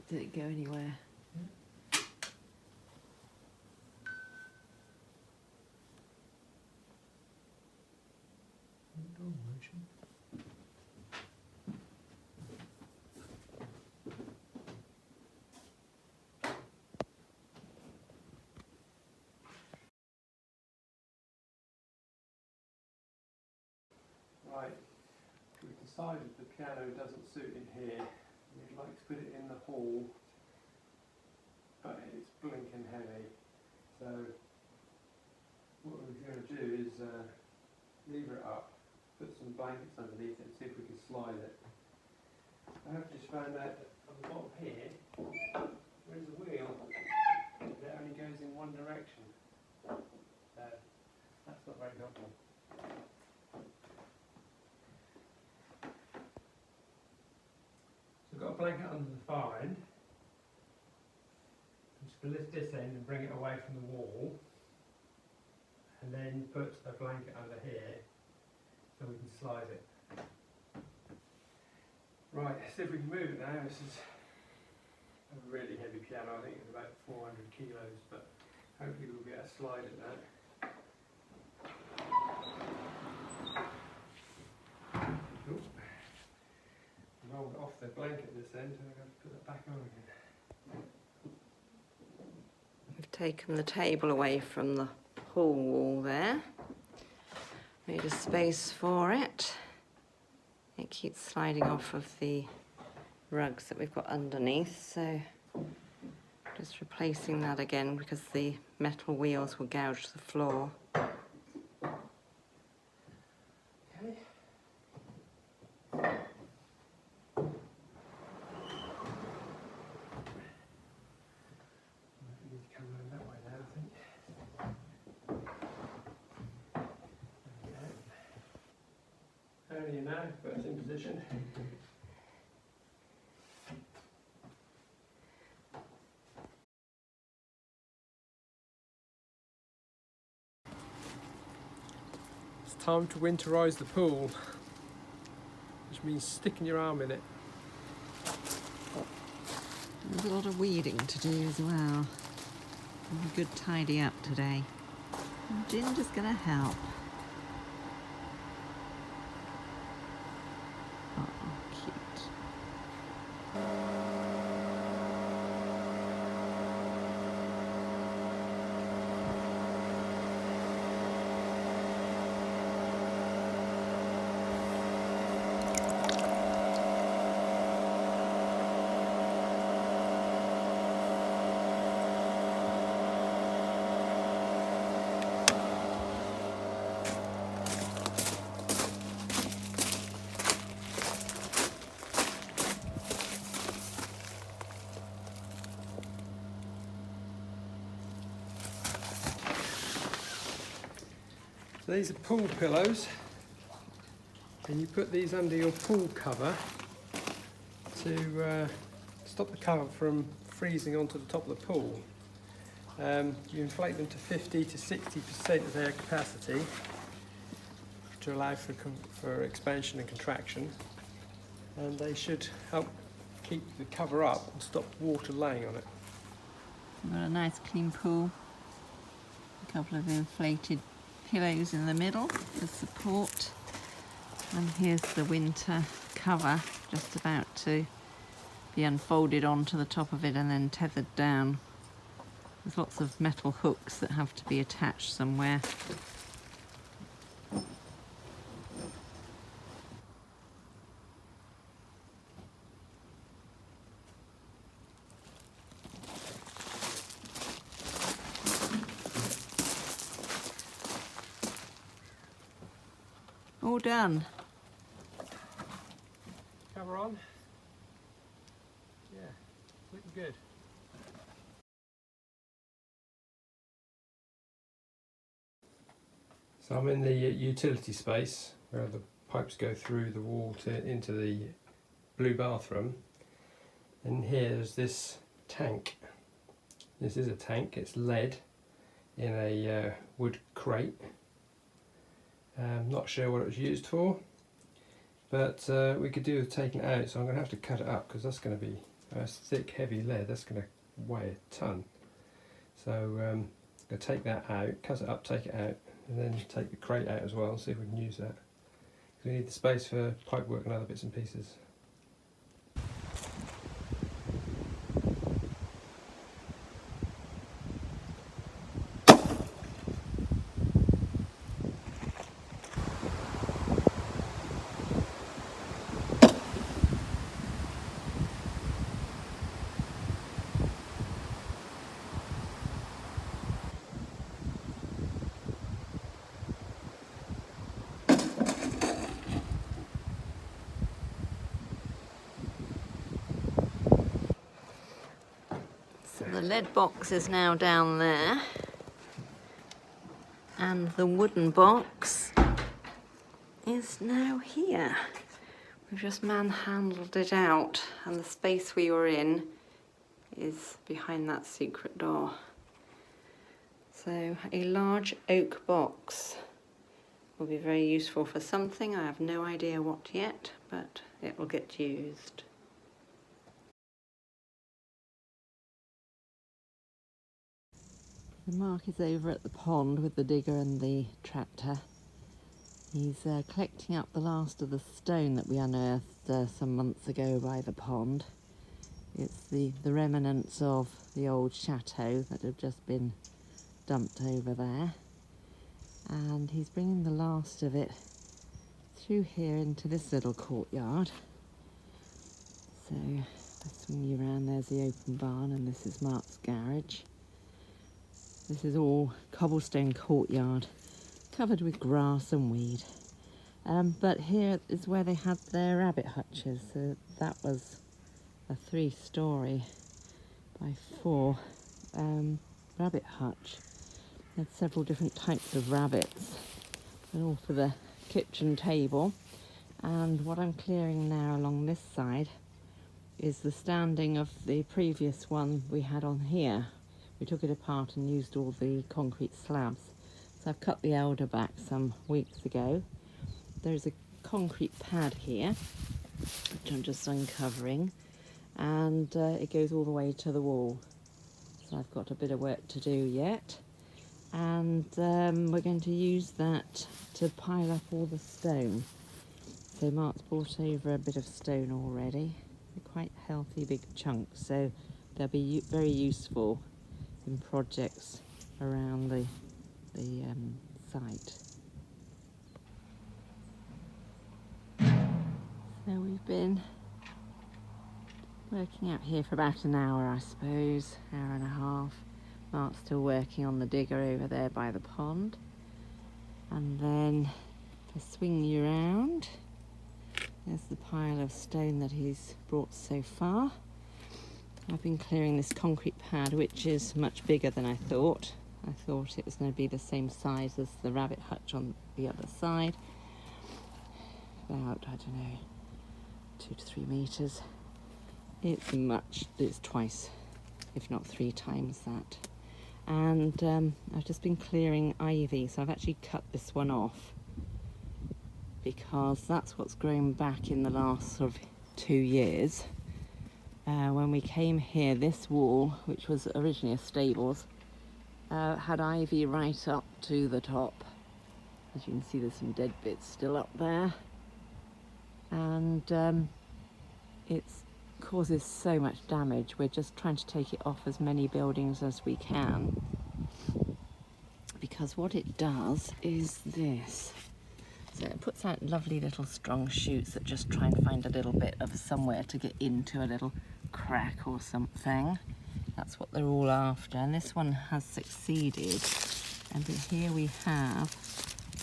Did it go anywhere? Right, we've decided the piano doesn't suit in here. We'd like to put it in the hall, but it's blinking heavy. So what we're going to do is lever it up, put some blankets underneath it and see if we can slide it. I have just found out that on the bottom here, there's a wheel that only goes in one direction. So that's not very helpful. So I've got a blanket under the far end. I'm just going to lift this end and bring it away from the wall, and then put a blanket under here so we can slide it. Right, see if we can move it now. This is a really heavy piano. I think it's about 400 kilos, but hopefully we'll be able to slide it now. Ooh. Rolled it off the blanket this end, so I'm going to put that back on again. We've taken the table away from the hall wall there. Made a space for it. It keeps sliding off of the rugs that we've got underneath, so just replacing that again because the metal wheels will gouge the floor. Okay. We need to come around that way now, I think. There we go. Only now, but it's in position. It's time to winterize the pool, which means sticking your arm in it. There's a lot of weeding to do as well. A good tidy up today. And Ginger's gonna help. Oh, cute. So these are pool pillows, and you put these under your pool cover to stop the cover from freezing onto the top of the pool. You inflate them to 50 to 60% of their capacity to allow for expansion and contraction, and they should help keep the cover up and stop water laying on it. We've got a nice clean pool. A couple of inflated pillows in the middle for support. And here's the winter cover just about to be unfolded onto the top of it and then tethered down. There's lots of metal hooks that have to be attached somewhere. All done. Cover on. Yeah, looking good. So I'm in the utility space where the pipes go through the wall into the blue bathroom, and here's this tank. This is a tank, it's lead in a wood crate. Not sure what it was used for, but we could do with taking it out, so I'm going to have to cut it up because that's going to be thick heavy lead, that's going to weigh a ton. So I'm going to take that out, cut it up, take it out, and then take the crate out as well and see if we can use that. We need the space for pipe work and other bits and pieces. So the lead box is now down there, and the wooden box is now here. We've just manhandled it out, and the space we were in is behind that secret door. So a large oak box will be very useful for something. I have no idea what yet, but it will get used. Mark is over at the pond with the digger and the tractor. He's collecting up the last of the stone that we unearthed some months ago by the pond. It's the remnants of the old chateau that have just been dumped over there. And he's bringing the last of it through here into this little courtyard. So I'll swing you around. There's the open barn, and this is Mark's garage. This is all cobblestone courtyard, covered with grass and weed. But here is where they had their rabbit hutches. So that was a 3-story by 4 rabbit hutch. They had several different types of rabbits, and all for the kitchen table. And what I'm clearing now along this side is the standing of the previous one we had on here. We took it apart and used all the concrete slabs. So I've cut the elder back some weeks ago. There's a concrete pad here, which I'm just uncovering, and it goes all the way to the wall. So I've got a bit of work to do yet. And we're going to use that to pile up all the stone. So Mark's brought over a bit of stone already. They're quite healthy big chunks, so they'll be very useful in projects around the site. So we've been working out here for about an hour, I suppose, hour and a half. Mark's still working on the digger over there by the pond. And then to swing you around, there's the pile of stone that he's brought so far. I've been clearing this concrete pad, which is much bigger than I thought. I thought it was going to be the same size as the rabbit hutch on the other side. About, I don't know, 2 to 3 metres. It's twice, if not 3 times that. And I've just been clearing ivy, so I've actually cut this one off because that's what's grown back in the last sort of 2 years. When we came here, this wall, which was originally a stables, had ivy right up to the top. As you can see, there's some dead bits still up there. And it causes so much damage. We're just trying to take it off as many buildings as we can. Because what it does is this. So it puts out lovely little strong shoots that just try and find a little bit of somewhere to get into, a little crack or something. That's what they're all after, and this one has succeeded. And here we have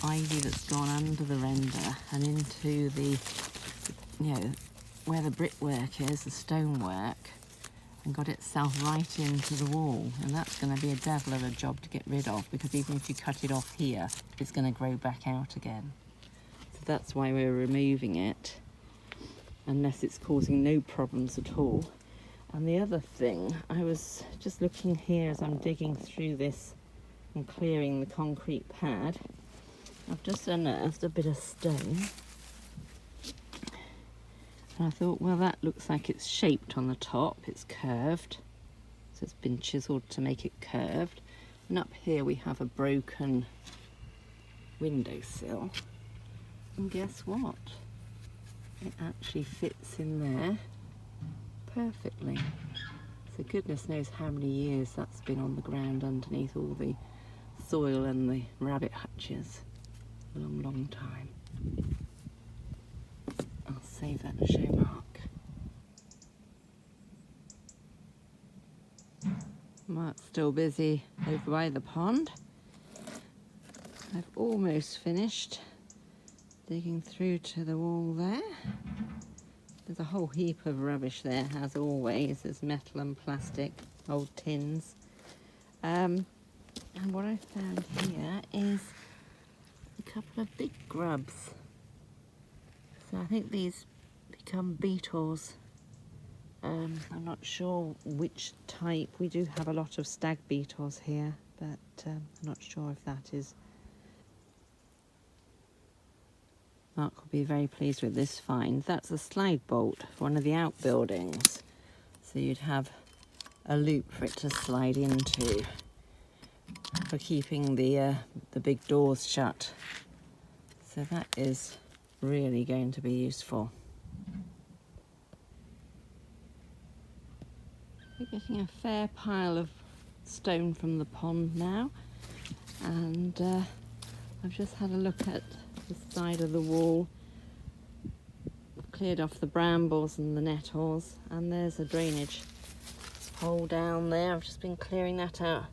ivy that's gone under the render and into the, where the brickwork is, the stonework, and got itself right into the wall. And that's going to be a devil of a job to get rid of, because even if you cut it off here, it's going to grow back out again. So that's why we're removing it, unless it's causing no problems at all. And the other thing, I was just looking here as I'm digging through this and clearing the concrete pad. I've just unearthed a bit of stone. And I thought, well, that looks like it's shaped on the top. It's curved. So it's been chiselled to make it curved. And up here we have a broken windowsill. And guess what? It actually fits in there perfectly. So goodness knows how many years that's been on the ground underneath all the soil and the rabbit hutches. A long, long time. I'll save that and show Mark. Mark's still busy over by the pond. I've almost finished digging through to the wall there. There's a whole heap of rubbish there, as always. There's metal and plastic, old tins. And what I found here is a couple of big grubs. So I think these become beetles. I'm not sure which type. We do have a lot of stag beetles here, but I'm not sure if that is. Mark will be very pleased with this find. That's a slide bolt for one of the outbuildings. So you'd have a loop for it to slide into for keeping the big doors shut. So that is really going to be useful. We're getting a fair pile of stone from the pond now, and I've just had a look at the side of the wall. I've cleared off the brambles and the nettles, and there's a drainage hole down there. I've just been clearing that out.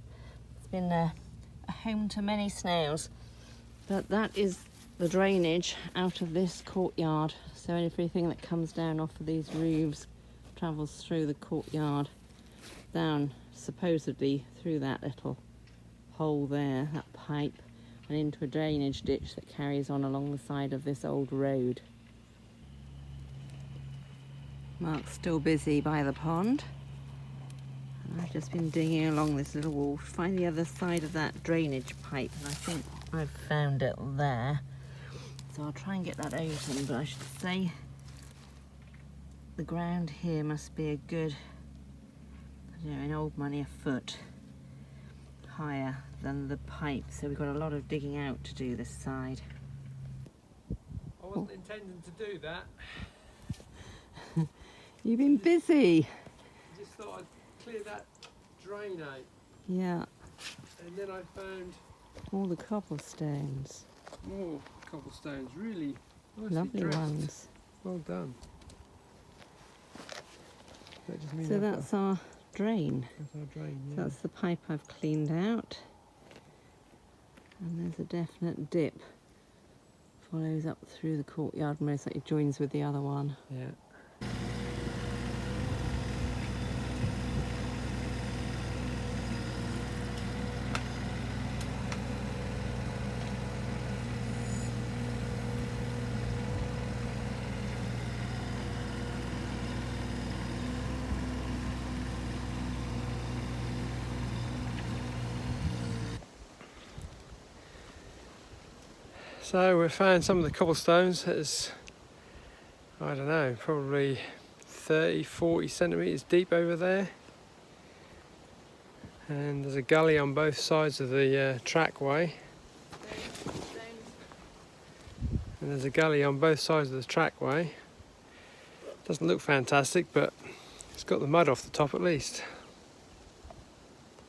It's been a home to many snails, but that is the drainage out of this courtyard. So everything that comes down off of these roofs travels through the courtyard, down supposedly through that little hole there, that pipe, and into a drainage ditch that carries on along the side of this old road. Mark's still busy by the pond. And I've just been digging along this little wall to find the other side of that drainage pipe, and I think I've found it there. So I'll try and get that open, but I should say the ground here must be a good, I don't know, in old money, a foot higher than the pipe. So we've got a lot of digging out to do this side. I wasn't intending to do that. You've been busy. I just thought I'd clear that drain out. Yeah. And then I found All the cobblestones. more cobblestones, really nicely Lovely dressed. ones. Well done. That just means So I've got that's our drain. that's our drain, yeah. So that's the pipe I've cleaned out. And there's a definite dip. Follows up through the courtyard, most likely joins with the other one. Yeah. So we found some of the cobblestones. It's, I don't know, probably 30-40 centimetres deep over there. And there's a gully on both sides of the trackway. And there's a gully on both sides of the trackway. Doesn't look fantastic, but it's got the mud off the top at least.